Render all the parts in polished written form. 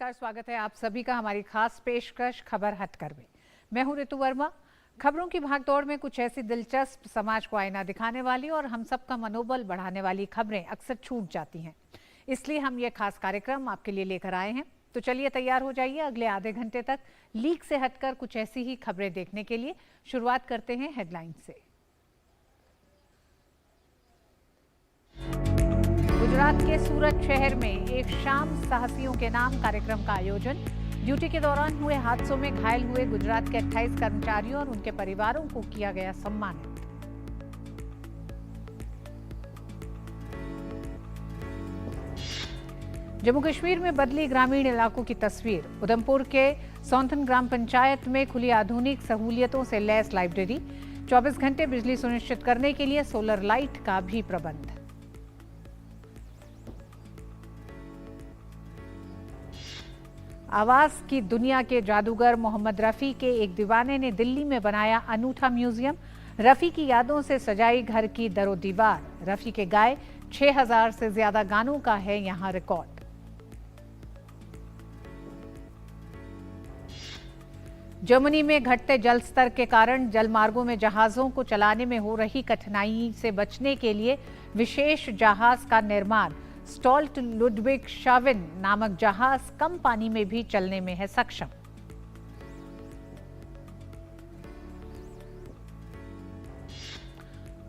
नमस्कार, स्वागत है आप सभी का हमारी खास पेशकश खबर हटकर में। मैं हूं ऋतु वर्मा। खबरों की भागदौड़ में कुछ ऐसी दिलचस्प, समाज को आईना दिखाने वाली और हम सबका मनोबल बढ़ाने वाली खबरें अक्सर छूट जाती हैं। इसलिए हम ये खास कार्यक्रम आपके लिए लेकर आए हैं। तो चलिए तैयार हो जाइए अगले आधे घंटे तक लीक से हटकर कुछ ऐसी ही खबरें देखने के लिए। शुरुआत करते हैं हेडलाइन से। गुजरात के सूरत शहर में एक शाम साहसियों के नाम कार्यक्रम का आयोजन। ड्यूटी के दौरान हुए हादसों में घायल हुए गुजरात के 28 कर्मचारियों और उनके परिवारों को किया गया सम्मानित। जम्मू कश्मीर में बदली ग्रामीण इलाकों की तस्वीर। उधमपुर के सौंथन ग्राम पंचायत में खुली आधुनिक सहूलियतों से लैस लाइब्रेरी। 24 घंटे बिजली सुनिश्चित करने के लिए सोलर लाइट का भी प्रबंध। आवाज की दुनिया के जादूगर मोहम्मद रफी के एक दीवाने ने दिल्ली में बनाया अनूठा म्यूजियम। रफी की यादों से सजाई घर की दरो दीवार। रफी के गाए 6000 से ज्यादा गानों का है यहां रिकॉर्ड। जर्मनी में घटते जल स्तर के कारण जलमार्गों में जहाजों को चलाने में हो रही कठिनाई से बचने के लिए विशेष जहाज का निर्माण। स्टॉल्ट लुडविग शाविन नामक जहाज कम पानी में भी चलने में है सक्षम।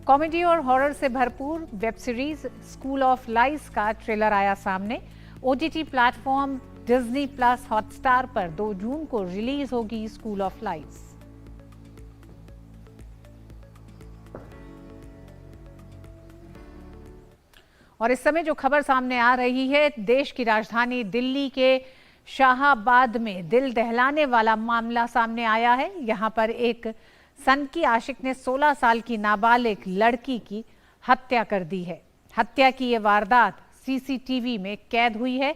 कॉमेडी और हॉरर से भरपूर web series school of lies का ट्रेलर आया सामने। OTT platform Disney plus Hotstar पर 2 जून को रिलीज होगी स्कूल ऑफ लाइज। और इस समय जो खबर सामने आ रही है, देश की राजधानी दिल्ली के शाहाबाद में दिल दहलाने वाला मामला सामने आया है। यहां पर एक सनकी आशिक ने 16 साल की नाबालिग लड़की की हत्या कर दी है। हत्या की यह वारदात सीसीटीवी में कैद हुई है।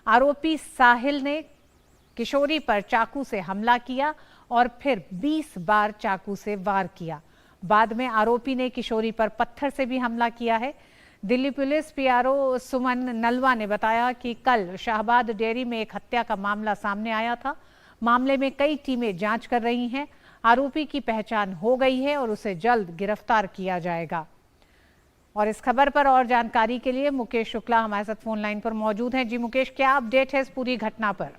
आरोपी साहिल ने किशोरी पर चाकू से हमला किया और फिर 20 बार चाकू से वार किया। बाद में आरोपी ने किशोरी पर पत्थर से भी हमला किया है। दिल्ली पुलिस पीआरओ सुमन नलवा ने बताया कि कल शाहबाद डेयरी में एक हत्या का मामला सामने आया था। मामले में कई टीमें जांच कर रही हैं। आरोपी की पहचान हो गई है और उसे जल्द गिरफ्तार किया जाएगा। और इस खबर पर और जानकारी के लिए मुकेश शुक्ला हमारे साथ फोन लाइन पर मौजूद हैं। जी मुकेश, क्या अपडेट है इस पूरी घटना पर?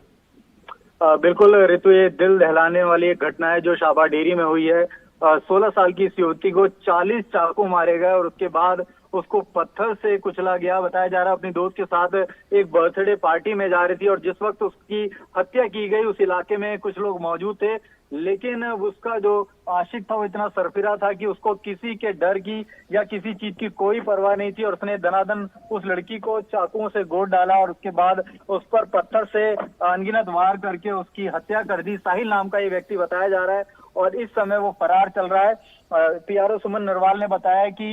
बिल्कुल ऋतु, ये दिल दहलाने वाली एक घटना है जो शाहबाद डेयरी में हुई है। 16 साल की इस युवती को 40 चाकू मारे गए और उसके बाद उसको पत्थर से कुचला गया। बताया जा रहा है अपनी दोस्त के साथ एक बर्थडे पार्टी में जा रही थी और जिस वक्त उसकी हत्या की गई उस इलाके में कुछ लोग मौजूद थे, लेकिन उसका जो आशिक था वो इतना सरफिरा था कि उसको किसी के डर की या किसी चीज की कोई परवाह नहीं थी और उसने दनादन उस लड़की को चाकुओं से गोद डाला और उसके बाद उस पर पत्थर से अनगिनत वार करके उसकी हत्या कर दी। साहिल नाम का ये व्यक्ति बताया जा रहा है और इस समय वो फरार चल रहा है। पीआरओ सुमन नरवाल ने बताया कि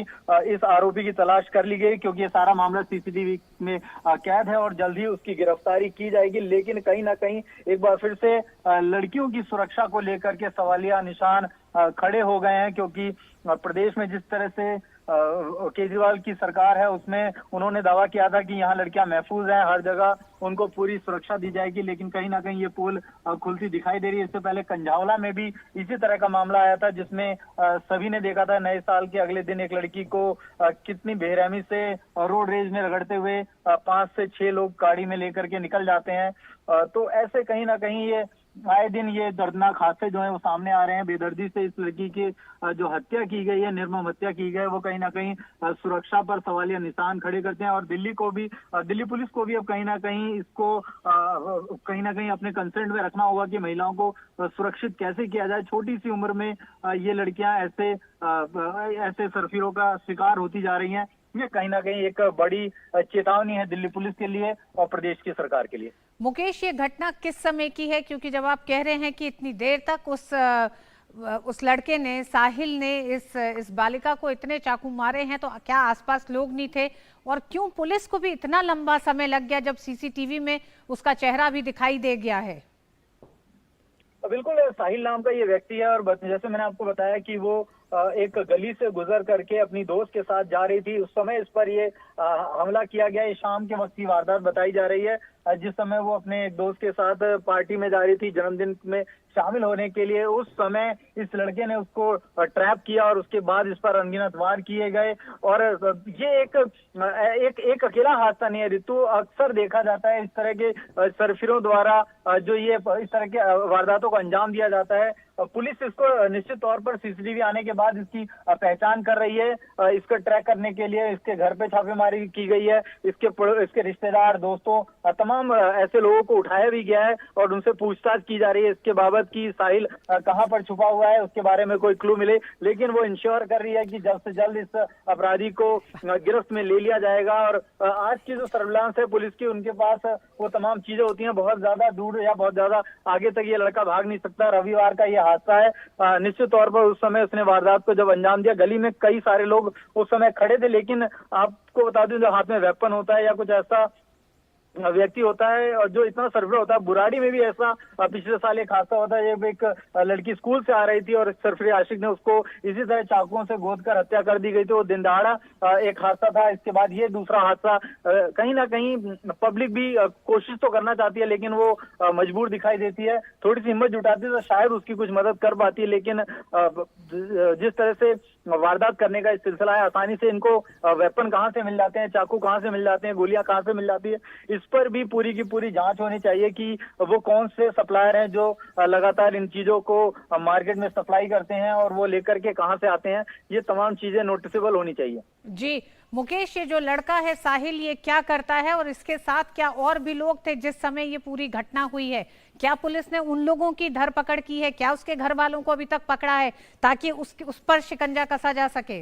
इस आरोपी की तलाश कर ली गई क्योंकि ये सारा मामला सीसीटीवी में कैद है और जल्द ही उसकी गिरफ्तारी की जाएगी। लेकिन कहीं ना कहीं एक बार फिर से लड़कियों की सुरक्षा को लेकर के सवालिया निशान खड़े हो गए हैं, क्योंकि प्रदेश में जिस तरह से केजरीवाल की सरकार है उसमें उन्होंने दावा किया था कि यहाँ लड़कियां महफूज हैं, हर जगह उनको पूरी सुरक्षा दी जाएगी, लेकिन कहीं ना कहीं ये पोल खुलती दिखाई दे रही है। इससे पहले कंझावला में भी इसी तरह का मामला आया था जिसमें सभी ने देखा था नए साल के अगले दिन एक लड़की को कितनी बेरहमी से रोड रेज में रगड़ते हुए 5 से 6 लोग गाड़ी में लेकर के निकल जाते हैं। तो ऐसे कहीं ना कहीं ये आए दिन ये दर्दनाक हादसे जो है वो सामने आ रहे हैं। बेदर्दी से इस लड़की की जो हत्या की गई है, निर्मम हत्या की गई है, वो कहीं ना कहीं सुरक्षा पर सवालिया निशान खड़े करते हैं और दिल्ली पुलिस को भी अब कहीं ना कहीं इसको कहीं ना कहीं अपने कंसर्न में रखना होगा कि महिलाओं को सुरक्षित कैसे किया जाए। छोटी सी उम्र में ये लड़कियां ऐसे सरफिरों का शिकार होती जा रही हैं। ये कहीं ना कहीं एक बड़ी चेतावनी है दिल्ली पुलिस के लिए और प्रदेश की सरकार के लिए। मुकेश, ये घटना किस समय की है? क्योंकि जब आप कह रहे हैं कि इतनी देर तक उस लड़के ने, साहिल ने इस बालिका को इतने चाकू मारे हैं, तो क्या आसपास लोग नहीं थे? और क्यों पुलिस को भी इतना लंबा समय लग गया जब सीसीटीवी में उसका चेहरा भी दिखाई दे गया है? बिल्कुल, साहिल नाम का ये व्यक्ति है और जैसे मैंने आपको बताया कि वो एक गली से गुजर करके अपनी दोस्त के साथ जा रही थी, उस समय इस पर ये हमला किया गया। ये शाम के वक्त की वारदात बताई जा रही है। जिस समय वो अपने एक दोस्त के साथ पार्टी में जा रही थी, जन्मदिन में शामिल होने के लिए। उस समय इस लड़के ने उसको ट्रैप किया और उसके बाद इस पर अनगिनत वार किए गए। और ये एक अकेला हादसा नहीं है ऋतु, अक्सर देखा जाता है इस तरह के सरफिरों द्वारा जो ये इस तरह के वारदातों को अंजाम दिया जाता है। पुलिस इसको निश्चित तौर पर सीसीटीवी आने के बाद इसकी पहचान कर रही है। इसको ट्रैक करने के लिए इसके घर पे छापेमारी की गई है। इसके रिश्तेदार, दोस्तों, तमाम ऐसे लोगों को उठाया भी गया है और उनसे पूछताछ की जा रही है इसके बाबत कि साहिल कहां पर छुपा हुआ है, उसके बारे में कोई क्लू मिले। लेकिन वो इंश्योर कर रही है कि जल्द से जल्द इस अपराधी को गिरफ्त में ले लिया जाएगा। और आज की जो सर्विलांस है पुलिस की, उनके पास वो तमाम चीजें होती हैं। बहुत ज्यादा दूर या बहुत ज्यादा आगे तक ये लड़का भाग नहीं सकता। रविवार का ये हादसा है। निश्चित तौर पर उस समय उसने वारदात को जब अंजाम दिया, गली में कई सारे लोग उस समय खड़े थे। लेकिन आपको बता दूं, जब हाथ में वेपन होता है या कुछ ऐसा व्यक्ति होता है और जो इतना सरफरा होता है, बुराड़ी में भी ऐसा पिछले साल एक हादसा होता है जब एक लड़की स्कूल से आ रही थी और सरफरे आशिक ने उसको इसी तरह चाकुओं से गोद कर हत्या कर दी गई थी। वो दिन दहाड़ा एक हादसा था। इसके बाद ये दूसरा हादसा। कहीं ना कहीं पब्लिक भी कोशिश तो करना चाहती है, लेकिन वो मजबूर दिखाई देती है। थोड़ी सी हिम्मत जुटाती है तो शायद उसकी कुछ मदद कर पाती है। लेकिन जिस तरह से वारदात करने का सिलसिला है, आसानी से इनको वेपन कहाँ से मिल जाते हैं, चाकू कहाँ से मिल जाते हैं, गोलियां कहाँ से मिल जाती है, इस पर भी पूरी की पूरी जांच होनी चाहिए कि वो कौन से सप्लायर हैं जो लगातार इन चीजों को मार्केट में सप्लाई करते हैं और वो लेकर के कहाँ से आते हैं। ये तमाम चीजें नोटिसेबल होनी चाहिए। जी मुकेश, ये जो लड़का है साहिल, ये क्या करता है और इसके साथ क्या और भी लोग थे जिस समय ये पूरी घटना हुई है? क्या पुलिस ने उन लोगों की धरपकड़ की है? क्या उसके घर वालों को अभी तक पकड़ा है ताकि उस पर शिकंजा कसा जा सके?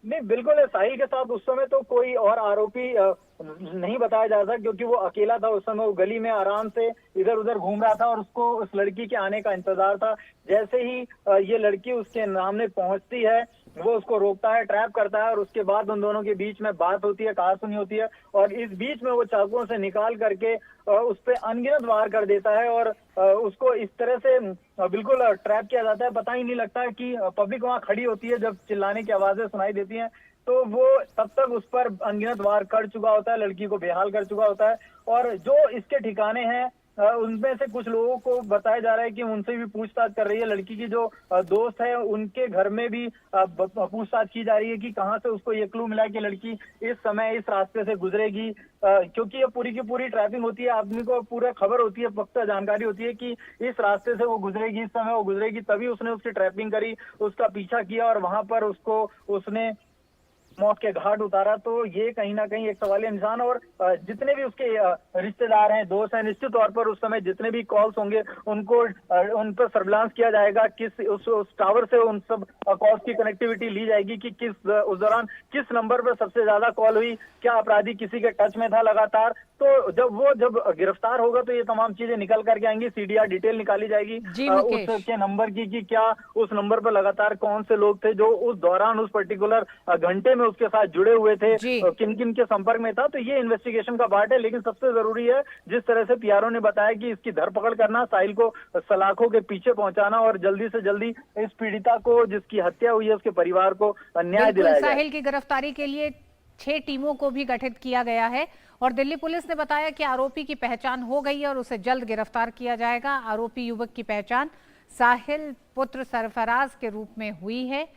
नहीं, बिल्कुल साहिल के साथ उस समय तो कोई और आरोपी नहीं बताया जा सकता, क्योंकि वो अकेला था। उस समय वो गली में आराम से इधर उधर घूम रहा था और उसको उस लड़की के आने का इंतजार था। जैसे ही ये लड़की उसके सामने पहुंचती है, वो उसको रोकता है, ट्रैप करता है और उसके बाद उन दोनों के बीच में बात होती है, कहासुनी होती है। और इस बीच में वो चाकुओं से निकाल करके उस पर अनगिनत वार कर देता है और उसको इस तरह से बिल्कुल ट्रैप किया जाता है। पता ही नहीं लगता कि पब्लिक वहां खड़ी होती है। जब चिल्लाने की आवाजें सुनाई देती हैं तो वो तब तक उस पर अनगिनत वार कर चुका होता है, लड़की को बेहाल कर चुका होता है। और जो इसके ठिकाने हैं उनमें से कुछ लोगों को बताया जा रहा है कि उनसे भी पूछताछ कर रही है। लड़की की जो दोस्त है, उनके घर में भी पूछताछ की जा रही है कि कहां से उसको ये क्लू मिला कि लड़की इस समय इस रास्ते से गुजरेगी। क्योंकि ये पूरी की पूरी ट्रैपिंग होती है, आदमी को पूरा खबर होती है, पक्का जानकारी होती है कि इस रास्ते से वो गुजरेगी, इस समय वो गुजरेगी। तभी उसने उसकी ट्रैपिंग करी, उसका पीछा किया और वहां पर उसको उसने मौत के घाट उतारा। तो ये कहीं ना कहीं एक सवालिया निशान। और जितने भी उसके रिश्तेदार हैं, दोस्त हैं, निश्चित तौर पर उस समय जितने भी कॉल्स होंगे उनको उन पर सर्विलांस किया जाएगा। किस उस टावर से उन सब कॉल्स की कनेक्टिविटी ली जाएगी कि किस उस दौरान किस नंबर पर सबसे ज्यादा कॉल हुई, क्या अपराधी किसी के टच में था लगातार। तो जब गिरफ्तार होगा तो ये तमाम चीजें निकल करके आएंगी। सीडीआर डिटेल निकाली जाएगी उसके नंबर की कि क्या उस नंबर पर लगातार कौन से लोग थे जो उस दौरान उस पर्टिकुलर घंटे में उसके साथ जुड़े हुए थे, किन किन के संपर्क में था। तो ये इन्वेस्टिगेशन का पार्ट है। लेकिन सबसे जरूरी है, जिस तरह से पीआरओ ने बताया, कि इसकी धरपकड़ करना, साहिल को सलाखों के पीछे पहुंचाना और जल्दी से जल्दी इस पीड़िता को, जिसकी हत्या हुई है, उसके परिवार को न्याय दिलाया जाए। साहिल की गिरफ्तारी के लिए 6 टीमों को भी गठित किया गया है और दिल्ली पुलिस ने बताया कि आरोपी की पहचान हो गई है और उसे जल्द गिरफ्तार किया जाएगा। आरोपी युवक की पहचान साहिल पुत्र सरफराज के रूप में हुई है।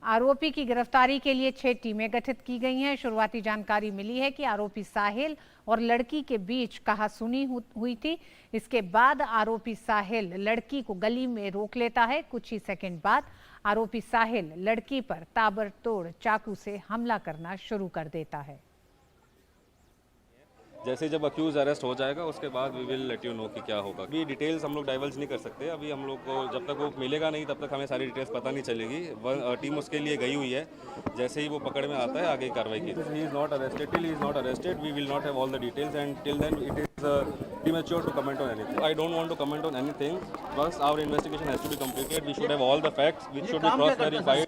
आरोपी की गिरफ्तारी के लिए 6 टीमें गठित की गई हैं। शुरुआती जानकारी मिली है कि आरोपी साहिल और लड़की के बीच कहासुनी हुई थी। इसके बाद आरोपी साहिल लड़की को गली में रोक लेता है। कुछ ही सेकंड बाद आरोपी साहिल लड़की पर ताबड़तोड़ चाकू से हमला करना शुरू कर देता है। जैसे जब अक्यूज अरेस्ट हो जाएगा उसके बाद we will let you know कि क्या होगा। अभी डिटेल्स हम लोग डाइवर्ज नहीं कर सकते। अभी हम लोग को जब तक वो मिलेगा नहीं तब तक हमें सारी डिटेल्स पता नहीं चलेगी। टीम उसके लिए गई हुई है। जैसे ही वो पकड़ में आता है आगे की कार्रवाई की। He is not arrested, till he is not arrested we will not have all the details and till then it is premature to comment on anything. I don't want to comment on anything. First our investigation has to be completed. We should have all the facts which should be cross verified.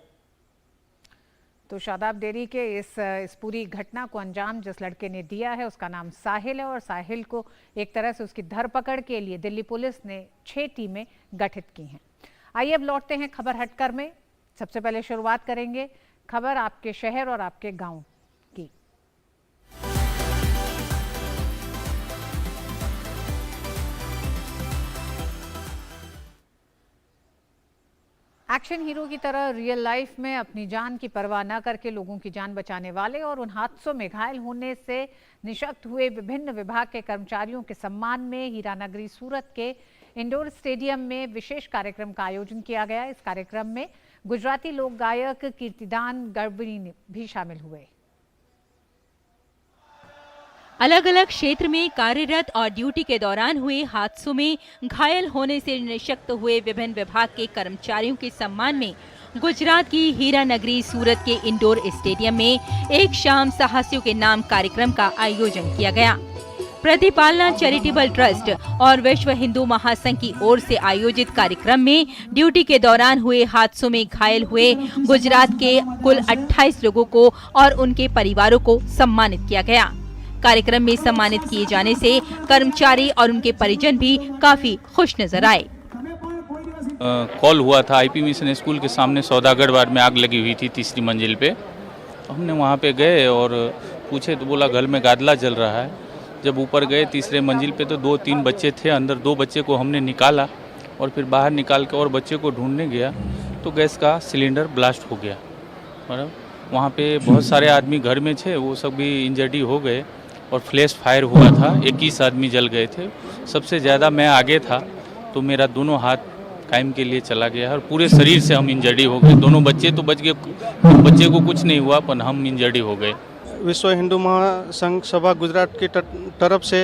तो Shadab dairy के इस पूरी घटना को अंजाम जिस लड़के ने दिया है उसका नाम साहिल है और साहिल को एक तरह से उसकी धरपकड़ के लिए दिल्ली पुलिस ने 6 टीमें गठित की हैं। आइए अब लौटते हैं खबर हटकर में। सबसे पहले शुरुआत करेंगे खबर आपके शहर और आपके गांव की। एक्शन हीरो की तरह रियल लाइफ में अपनी जान की परवाह न करके लोगों की जान बचाने वाले और उन हादसों में घायल होने से निशक्त हुए विभिन्न विभाग के कर्मचारियों के सम्मान में हीरानगरी सूरत के इंडोर स्टेडियम में विशेष कार्यक्रम का आयोजन किया गया। इस कार्यक्रम में गुजराती लोक गायक कीर्तिदान गढ़वी भी शामिल हुए। अलग अलग क्षेत्र में कार्यरत और ड्यूटी के दौरान हुए हादसों में घायल होने से निशक्त हुए विभिन्न विभाग के कर्मचारियों के सम्मान में गुजरात की हीरानगरी सूरत के इंडोर स्टेडियम में एक शाम साहसियों के नाम कार्यक्रम का आयोजन किया गया। प्रतिपालना चैरिटेबल ट्रस्ट और विश्व हिंदू महासंघ की ओर से आयोजित कार्यक्रम में ड्यूटी के दौरान हुए हादसों में घायल हुए गुजरात के कुल 28 लोगों को और उनके परिवारों को सम्मानित किया गया। कार्यक्रम में सम्मानित किए जाने से कर्मचारी और उनके परिजन भी काफी खुश नजर आए। कॉल हुआ था आईपी मिशन स्कूल के सामने सौदागढ़ वार्ड में आग लगी हुई थी 3री मंजिल पे। हमने वहाँ पे गए और पूछे तो बोला घर में गादला जल रहा है। जब ऊपर गए 3रे मंजिल पे तो 2-3 बच्चे थे अंदर। 2 बच्चे को हमने निकाला और फिर बाहर निकाल के और बच्चे को ढूंढने गया तो गैस का सिलेंडर ब्लास्ट हो गया। और वहाँ पे बहुत सारे आदमी घर में थे, वो सब भी इंजर्ड हो गए और फ्लैश फायर हुआ था। 21 आदमी जल गए थे। सबसे ज़्यादा मैं आगे था तो मेरा दोनों हाथ कायम के लिए चला गया और पूरे शरीर से हम इंजर्ड हो गए। दोनों बच्चे तो बच गए, बच्चे को कुछ नहीं हुआ पर हम इंजर्ड हो गए। विश्व हिंदू महासंघ सभा गुजरात की तरफ से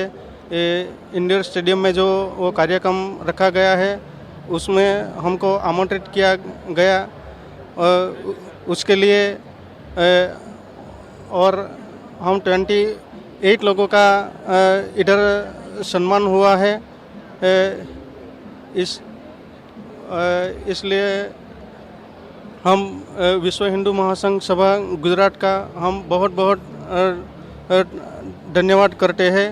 इंडोर स्टेडियम में जो वो कार्यक्रम रखा गया है उसमें हमको आमंत्रित किया गया और उसके लिए और हम 28 लोगों का इधर सम्मान हुआ है। इसलिए हम विश्व हिंदू महासंघ सभा गुजरात का हम बहुत बहुत धन्यवाद करते हैं।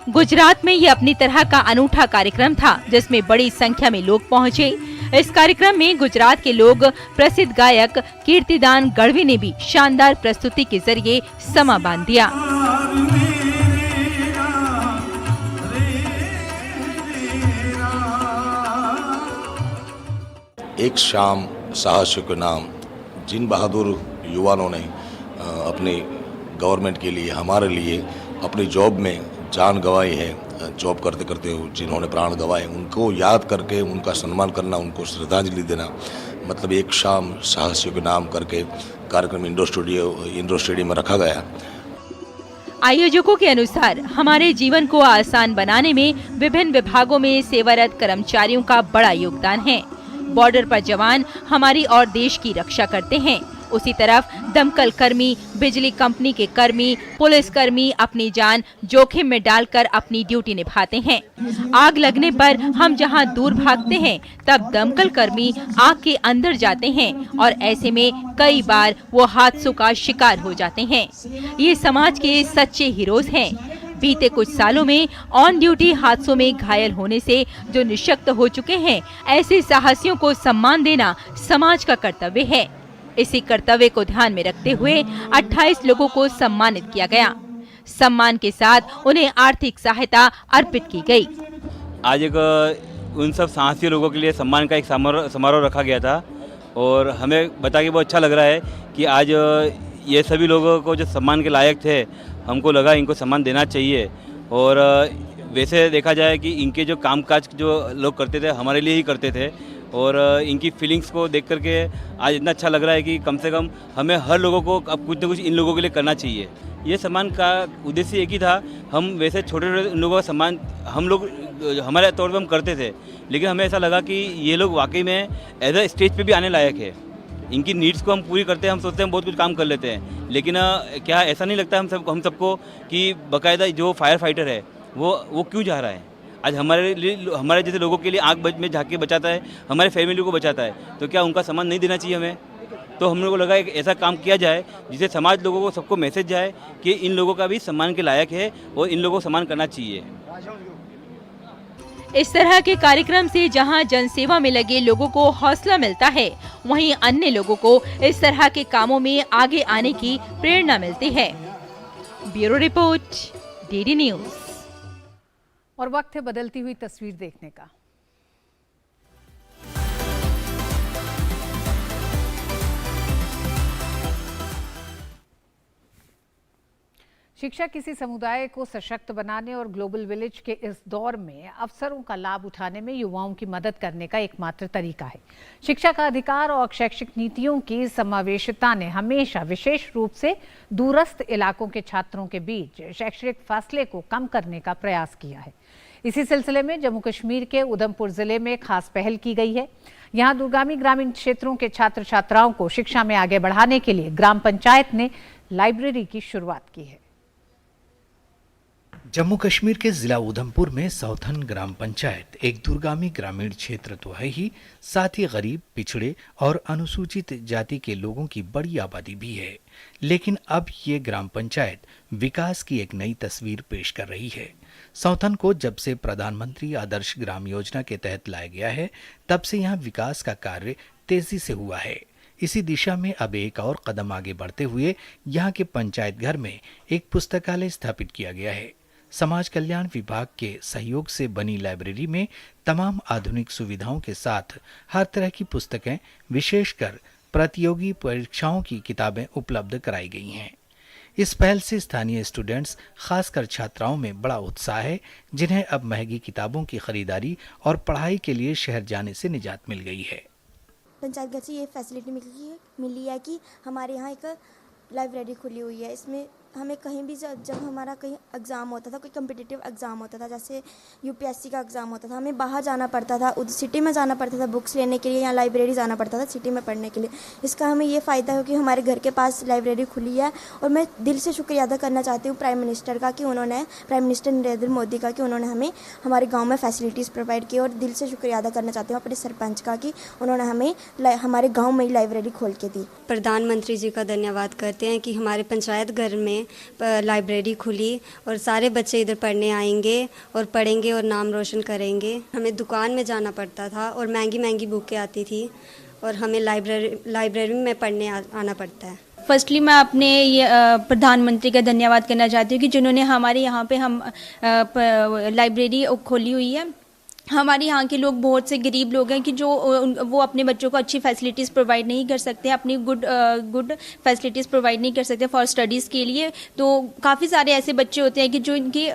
गुजरात में ये अपनी तरह का अनूठा कार्यक्रम था जिसमें बड़ी संख्या में लोग पहुंचे। इस कार्यक्रम में गुजरात के लोग प्रसिद्ध गायक कीर्तिदान गढ़वी ने भी शानदार प्रस्तुति के जरिए समा बांध दिया। एक शाम साहसियों के नाम जिन बहादुर युवाओं ने अपनी गवर्नमेंट के लिए हमारे लिए अपनी जॉब में जान गंवाई है, जॉब करते करते जिन्होंने प्राण गंवाए उनको याद करके उनका सम्मान करना, उनको श्रद्धांजलि देना, मतलब एक शाम साहसियों के नाम करके कार्यक्रम इंडोर स्टेडियम में रखा गया। आयोजकों के अनुसार हमारे जीवन को आसान बनाने में विभिन्न विभागों में सेवारत कर्मचारियों का बड़ा योगदान है। बॉर्डर पर जवान हमारी और देश की रक्षा करते हैं, उसी तरफ दमकल कर्मी, बिजली कंपनी के कर्मी, पुलिस कर्मी अपनी जान जोखिम में डालकर अपनी ड्यूटी निभाते हैं। आग लगने पर हम जहां दूर भागते हैं तब दमकल कर्मी आग के अंदर जाते हैं और ऐसे में कई बार वो हादसों का शिकार हो जाते हैं। ये समाज के सच्चे हीरोज हैं। बीते कुछ सालों में ऑन ड्यूटी हादसों में घायल होने से जो निशक्त हो चुके हैं, ऐसे साहसियों को सम्मान देना समाज का कर्तव्य है। इसी कर्तव्य को ध्यान में रखते हुए 28 लोगों को सम्मानित किया गया। सम्मान के साथ उन्हें आर्थिक सहायता अर्पित की गई। आज एक उन सब साहसी लोगों के लिए सम्मान का एक समारोह रखा गया था और हमें बता के बहुत अच्छा लग रहा है कि आज ये सभी लोगों को जो सम्मान के लायक थे, हमको लगा इनको सम्मान देना चाहिए। और वैसे देखा जाए कि इनके जो कामकाज जो लोग करते थे हमारे लिए ही करते थे और इनकी फीलिंग्स को देख करके आज इतना अच्छा लग रहा है कि कम से कम हमें हर लोगों को अब कुछ न कुछ इन लोगों के लिए करना चाहिए। ये सम्मान का उद्देश्य एक ही था। हम वैसे छोटे छोटे लोगों का सम्मान हम लोग हमारे तौर पर हम करते थे, लेकिन हमें ऐसा लगा कि ये लोग वाकई में एज अ स्टेज पे भी आने लायक है। इनकी नीड्स को हम पूरी करते हैं, हम सोचते हैं हम बहुत कुछ काम कर लेते हैं, लेकिन क्या ऐसा नहीं लगता हम सबको कि बाकायदा जो फायर फाइटर है वो क्यों जा रहा है। आज हमारे जैसे लोगों के लिए आग में झाँक बचाता है, हमारे फैमिली को बचाता है, तो क्या उनका सम्मान नहीं देना चाहिए हमें? तो हम लोगों को लगा एक ऐसा काम किया जाए जिससे समाज लोगों को सबको मैसेज जाए कि इन लोगों का भी सम्मान के लायक है और इन लोगों को सम्मान करना चाहिए। इस तरह के कार्यक्रम से जहां जनसेवा में लगे लोगों को हौसला मिलता है, वहीं अन्य लोगों को इस तरह के कामों में आगे आने की प्रेरणा मिलती है। Bureau report, DD news. और वक्त है बदलती हुई तस्वीर देखने का। शिक्षा किसी समुदाय को सशक्त बनाने और ग्लोबल विलेज के इस दौर में अवसरों का लाभ उठाने में युवाओं की मदद करने का एकमात्र तरीका है। शिक्षा का अधिकार और शैक्षिक नीतियों की समावेशिता ने हमेशा विशेष रूप से दूरस्थ इलाकों के छात्रों के बीच शैक्षणिक फासले को कम करने का प्रयास किया है। इसी सिलसिले में जम्मू कश्मीर के उधमपुर जिले में खास पहल की गई है। यहाँ दूरगामी ग्रामीण क्षेत्रों के छात्र छात्राओं को शिक्षा में आगे बढ़ाने के लिए ग्राम पंचायत ने लाइब्रेरी की शुरुआत की है। जम्मू कश्मीर के जिला उधमपुर में सौथन ग्राम पंचायत एक दूरगामी ग्रामीण क्षेत्र तो है ही, साथ ही गरीब, पिछड़े और अनुसूचित जाति के लोगों की बड़ी आबादी भी है। लेकिन अब ये ग्राम पंचायत विकास की एक नई तस्वीर पेश कर रही है। सौथन को जब से प्रधानमंत्री आदर्श ग्राम योजना के तहत लाया गया है, तब से यहाँ विकास का कार्य तेजी से हुआ है। इसी दिशा में अब एक और कदम आगे बढ़ते हुए यहाँ के पंचायत घर में एक पुस्तकालय स्थापित किया गया है। समाज कल्याण विभाग के सहयोग से बनी लाइब्रेरी में तमाम आधुनिक सुविधाओं के साथ हर तरह की पुस्तकें, विशेषकर प्रतियोगी परीक्षाओं की किताबें उपलब्ध कराई गई हैं। इस पहल से स्थानीय स्टूडेंट्स, खासकर छात्राओं में बड़ा उत्साह है, जिन्हें अब महंगी किताबों की खरीदारी और पढ़ाई के लिए शहर जाने से निजात मिल गई है। पंचायत घर से ये फैसिलिटी मिली है कि हमारे यहाँ एक लाइब्रेरी खुली हुई है। इसमें हमें कहीं भी जब हमारा कहीं एग्ज़ाम होता था, कोई कम्पिटिटिव एग्ज़ाम होता था, जैसे यूपीएससी का एग्ज़ाम होता था, हमें बाहर जाना पड़ता था, उधर सिटी में जाना पड़ता था बुक्स लेने के लिए, या लाइब्रेरी जाना पड़ता था सिटी में पढ़ने के लिए। इसका हमें ये फ़ायदा है कि हमारे घर के पास लाइब्रेरी खुली है। और मैं दिल से शुक्रिया अदा करना चाहती हूँ प्राइम मिनिस्टर नरेंद्र मोदी का कि उन्होंने हमें हमारे गाँव में फैसिलिटीज़ प्रोवाइड की। और दिल से शुक्रिया अदा करना चाहती हूँ अपने सरपंच का कि उन्होंने हमें हमारे गाँव में ही लाइब्रेरी खोल के दी। प्रधानमंत्री जी का धन्यवाद करते हैं कि हमारे पंचायत घर में लाइब्रेरी खुली और सारे बच्चे इधर पढ़ने आएंगे और पढ़ेंगे और नाम रोशन करेंगे। हमें दुकान में जाना पड़ता था और महंगी महंगी बुकें आती थी और हमें लाइब्रेरी में पढ़ने आना पड़ता है। फर्स्टली मैं अपने ये प्रधानमंत्री का धन्यवाद करना चाहती हूँ कि जिन्होंने हमारे यहाँ पे हम लाइब्रेरी खोली हुई है। हमारे यहाँ के लोग बहुत से गरीब लोग हैं कि जो वो अपने बच्चों को अच्छी फैसिलिटीज़ प्रोवाइड नहीं कर सकते, अपनी गुड फैसिलिटीज़ प्रोवाइड नहीं कर सकते फॉर स्टडीज़ के लिए। तो काफ़ी सारे ऐसे बच्चे होते हैं कि जो इनकी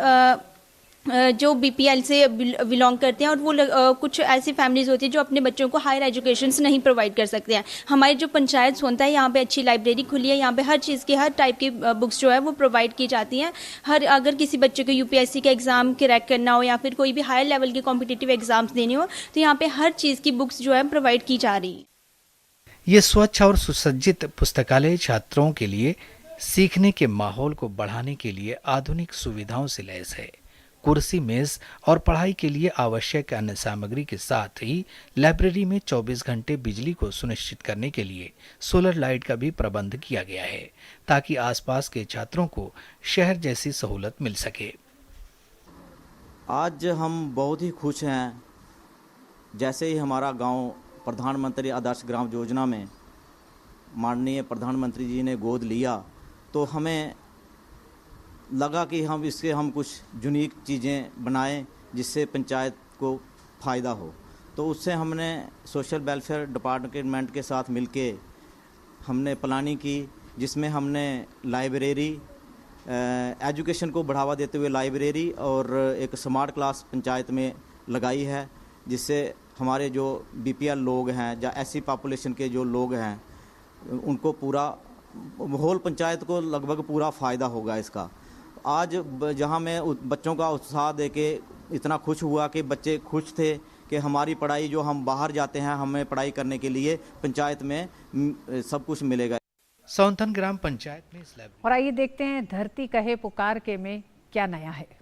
जो बीपीएल से बिलोंग करते हैं और वो कुछ ऐसी फैमिलीज़ होती है जो अपने बच्चों को हायर एजुकेशन नहीं प्रोवाइड कर सकते हैं। हमारी जो पंचायत सोनता है, यहाँ पे अच्छी लाइब्रेरी खुली है। यहाँ पे हर चीज़ की, हर टाइप की बुक्स जो है वो प्रोवाइड की जाती हैं। अगर किसी बच्चे को यूपीएससी का एग्ज़ाम क्रैक करना हो या फिर कोई भी हायर लेवल के कॉम्पिटिटिव एग्जाम्स देने हो, तो यहाँ पे हर चीज़ की बुक्स जो है प्रोवाइड की जा रही है। ये स्वच्छ और सुसज्जित पुस्तकालय छात्रों के लिए सीखने के माहौल को बढ़ाने के लिए आधुनिक सुविधाओं से लैस है। कुर्सी, मेज और पढ़ाई के लिए आवश्यक अन्य सामग्री के साथ ही लाइब्रेरी में 24 घंटे बिजली को सुनिश्चित करने के लिए सोलर लाइट का भी प्रबंध किया गया है, ताकि आसपास के छात्रों को शहर जैसी सहूलत मिल सके। आज हम बहुत ही खुश हैं। जैसे ही हमारा गांव प्रधानमंत्री आदर्श ग्राम योजना में माननीय प्रधानमंत्री जी ने गोद लिया, तो हमें लगा कि हम कुछ यूनिक चीज़ें बनाएं जिससे पंचायत को फ़ायदा हो। तो उससे हमने सोशल वेलफेयर डिपार्टमेंट के साथ मिलके हमने प्लानिंग की, जिसमें हमने लाइब्रेरी, एजुकेशन को बढ़ावा देते हुए लाइब्रेरी और एक स्मार्ट क्लास पंचायत में लगाई है, जिससे हमारे जो बीपीएल लोग हैं या एससी पॉपुलेशन के जो लोग हैं उनको पूरा होल पंचायत को लगभग पूरा फ़ायदा होगा इसका। आज जहां मैं बच्चों का उत्साह देके इतना खुश हुआ कि बच्चे खुश थे कि हमारी पढ़ाई, जो हम बाहर जाते हैं हमें पढ़ाई करने के लिए पंचायत में सब कुछ मिलेगा। सौथन ग्राम पंचायत में इस लाइब्रेरी। और आइए देखते हैं धरती कहे पुकार के में क्या नया है।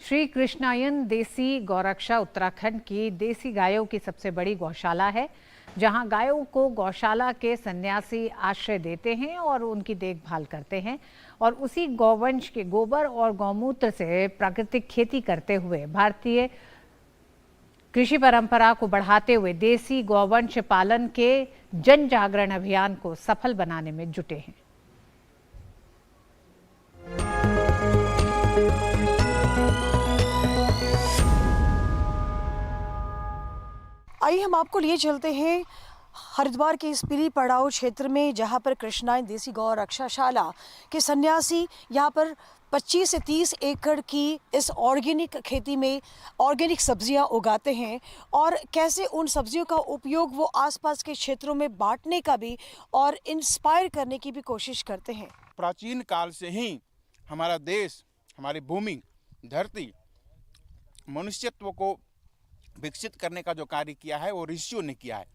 श्री कृष्णायन देसी गौरक्षा उत्तराखंड की देसी गायों की सबसे बड़ी गौशाला है, जहां गायों को गौशाला के सन्यासी आश्रय देते हैं और उनकी देखभाल करते हैं और उसी गौवंश के गोबर और गौमूत्र से प्राकृतिक खेती करते हुए भारतीय कृषि परंपरा को बढ़ाते हुए देसी गौवंश पालन के जन जागरण अभियान को सफल बनाने में जुटे हैं। आइए हम आपको लिए चलते हैं हरिद्वार के इस पीली पड़ाव क्षेत्र में, जहां पर कृष्णायन देसी गौ रक्षाशाला के सन्यासी यहाँ पर 25 से 30 एकड़ की इस ऑर्गेनिक खेती में ऑर्गेनिक सब्जियां उगाते हैं और कैसे उन सब्जियों का उपयोग वो आसपास के क्षेत्रों में बांटने का भी और इंस्पायर करने की भी कोशिश करते हैं। प्राचीन काल से ही हमारा देश, हमारी भूमि, धरती, मनुष्यत्व को विकसित करने का जो कार्य किया है वो ऋषियों ने किया है।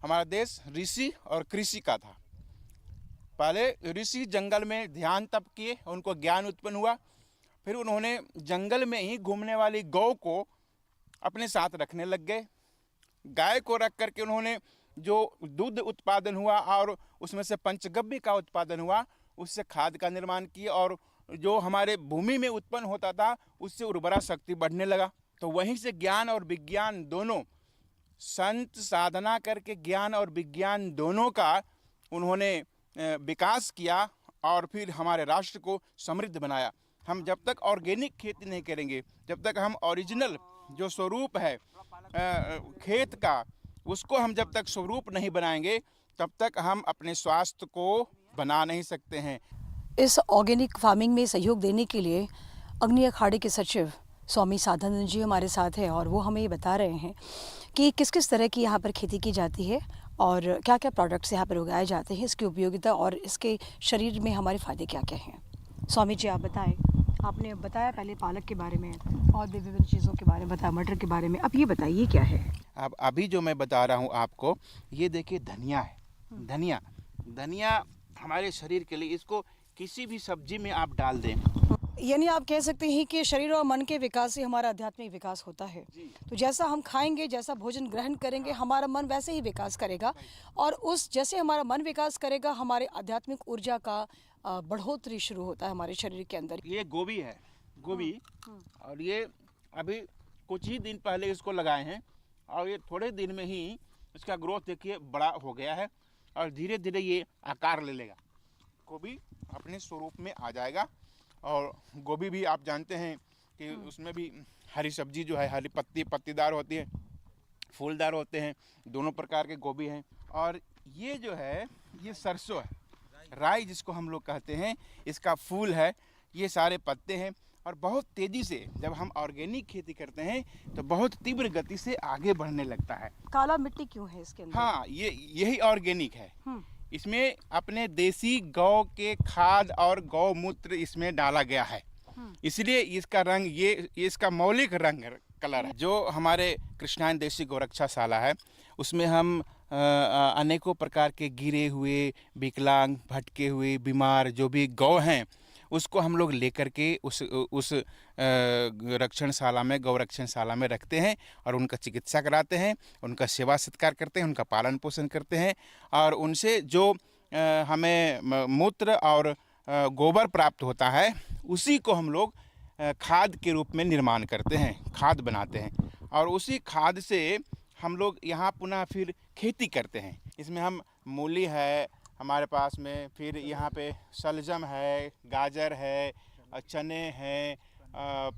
हमारा देश ऋषि और कृषि का था। पहले ऋषि जंगल में ध्यान तप किए, उनको ज्ञान उत्पन्न हुआ, फिर उन्होंने जंगल में ही घूमने वाली गौ को अपने साथ रखने लग गए। गाय को रख करके उन्होंने जो दूध उत्पादन हुआ और उसमें से पंचगव्य का उत्पादन हुआ, उससे खाद का निर्माण किया और जो हमारे भूमि में उत्पन्न होता था उससे उर्वरा शक्ति बढ़ने लगा। तो वहीं से ज्ञान और विज्ञान दोनों, संत साधना करके ज्ञान और विज्ञान दोनों का उन्होंने विकास किया और फिर हमारे राष्ट्र को समृद्ध बनाया। हम जब तक ऑर्गेनिक खेती नहीं करेंगे, जब तक हम ओरिजिनल जो स्वरूप है खेत का, उसको हम जब तक स्वरूप नहीं बनाएंगे, तब तक हम अपने स्वास्थ्य को बना नहीं सकते हैं। इस ऑर्गेनिक फार्मिंग में सहयोग देने के लिए अग्नि अखाड़े के सचिव स्वामी साधनानंद जी हमारे साथ हैं और वो हमें ये बता रहे हैं कि किस किस तरह की यहाँ पर खेती की जाती है और क्या क्या प्रोडक्ट्स यहाँ पर उगाए जाते हैं, इसकी उपयोगिता और इसके शरीर में हमारे फ़ायदे क्या क्या हैं। स्वामी जी आप बताएं। आपने बताया पहले पालक के बारे में और भी विभिन्न चीज़ों के बारे में बताया, मटर के बारे में, अब ये बताइए क्या है। अब अभी जो मैं बता रहा हूँ आपको, ये देखिए धनिया है। धनिया हमारे शरीर के लिए, इसको किसी भी सब्जी में आप डाल दें, यानी आप कह सकते हैं कि शरीर और मन के विकास से हमारा आध्यात्मिक विकास होता है। तो जैसा हम खाएंगे, जैसा भोजन ग्रहण करेंगे, हमारा मन वैसे ही विकास करेगा और उस जैसे हमारा मन विकास करेगा, हमारे आध्यात्मिक ऊर्जा का बढ़ोतरी शुरू होता है हमारे शरीर के अंदर। ये गोभी है, गोभी, और ये अभी कुछ ही दिन पहले इसको लगाए हैं और ये थोड़े दिन में ही इसका ग्रोथ देखिए बड़ा हो गया है और धीरे धीरे ये आकार ले लेगा। गोभी अपने स्वरूप में आ जाएगा और गोभी भी आप जानते हैं कि उसमें भी हरी सब्जी जो है, हरी पत्तीदार होती है, फूलदार होते हैं, दोनों प्रकार के गोभी हैं। और ये जो है ये सरसों है, राई जिसको हम लोग कहते हैं, इसका फूल है, ये सारे पत्ते हैं और बहुत तेज़ी से जब हम ऑर्गेनिक खेती करते हैं तो बहुत तीव्र गति से आगे बढ़ने लगता है। काला मिट्टी क्यों है इसके अंदर? हाँ, यही ऑर्गेनिक है। इसमें अपने देसी गौ के खाद और गौमूत्र इसमें डाला गया है, इसलिए इसका रंग, ये इसका मौलिक रंग कलर है। जो हमारे कृष्णायन देसी गौरक्षाशाला है उसमें हम अनेकों प्रकार के गिरे हुए, विकलांग, भटके हुए, बीमार जो भी गौ हैं उसको हम लोग लेकर के उस रक्षणशाला में, गौरक्षणशाला में रखते हैं और उनका चिकित्सा कराते हैं, उनका सेवा सत्कार करते हैं, उनका पालन पोषण करते हैं और उनसे जो हमें मूत्र और गोबर प्राप्त होता है उसी को हम लोग खाद के रूप में निर्माण करते हैं, खाद बनाते हैं और उसी खाद से हम लोग यहाँ पुनः फिर खेती करते हैं। इसमें हम मूली है हमारे पास में, फिर यहाँ पे शलजम है, गाजर है, चने हैं,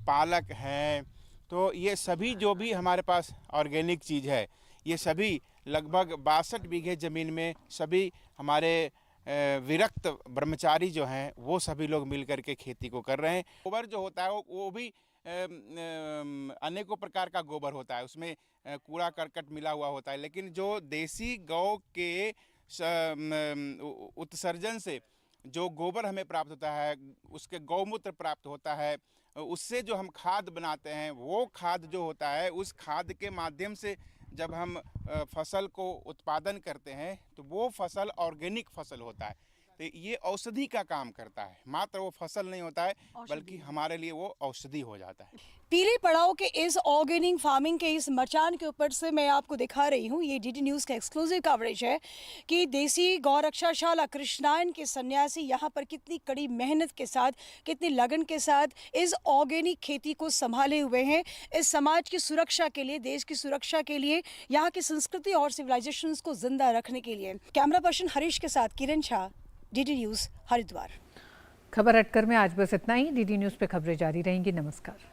पालक हैं, तो ये सभी जो भी हमारे पास ऑर्गेनिक चीज़ है, ये सभी लगभग 62 बीघे ज़मीन में सभी हमारे विरक्त ब्रह्मचारी जो हैं वो सभी लोग मिल कर के खेती को कर रहे हैं। गोबर जो होता है वो भी अनेकों प्रकार का गोबर होता है, उसमें कूड़ा करकट मिला हुआ होता है, लेकिन जो देसी गौ के उत्सर्जन से जो गोबर हमें प्राप्त होता है, उसके गौमूत्र प्राप्त होता है, उससे जो हम खाद बनाते हैं, वो खाद जो होता है, उस खाद के माध्यम से जब हम फसल को उत्पादन करते हैं तो वो फसल ऑर्गेनिक फसल होता है। तो ये औषधि का काम करता है, मात्र वो फसल नहीं होता है बल्कि हमारे लिए वो औषधि हो जाता है। पीले पड़ाव के इस ऑर्गेनिक फार्मिंग के इस मचान के ऊपर से मैं आपको दिखा रही हूँ, ये डीडी न्यूज़ का एक्सक्लूसिव कवरेज है कि देसी गौरक्षाशाला कृष्णायन के सन्यासी यहाँ पर कितनी कड़ी मेहनत के साथ, कितनी लगन के साथ इस ऑर्गेनिक खेती को संभाले हुए हैं, इस समाज की सुरक्षा के लिए, देश की सुरक्षा के लिए, यहाँ की संस्कृति और सिविलाइजेशंस को जिंदा रखने के लिए। कैमरा पर्सन हरीश के साथ किरण शाह, डीडी न्यूज़ हरिद्वार। खबर अटकर में आज बस इतना ही। डीडी न्यूज़ पे खबरें जारी रहेंगी। नमस्कार।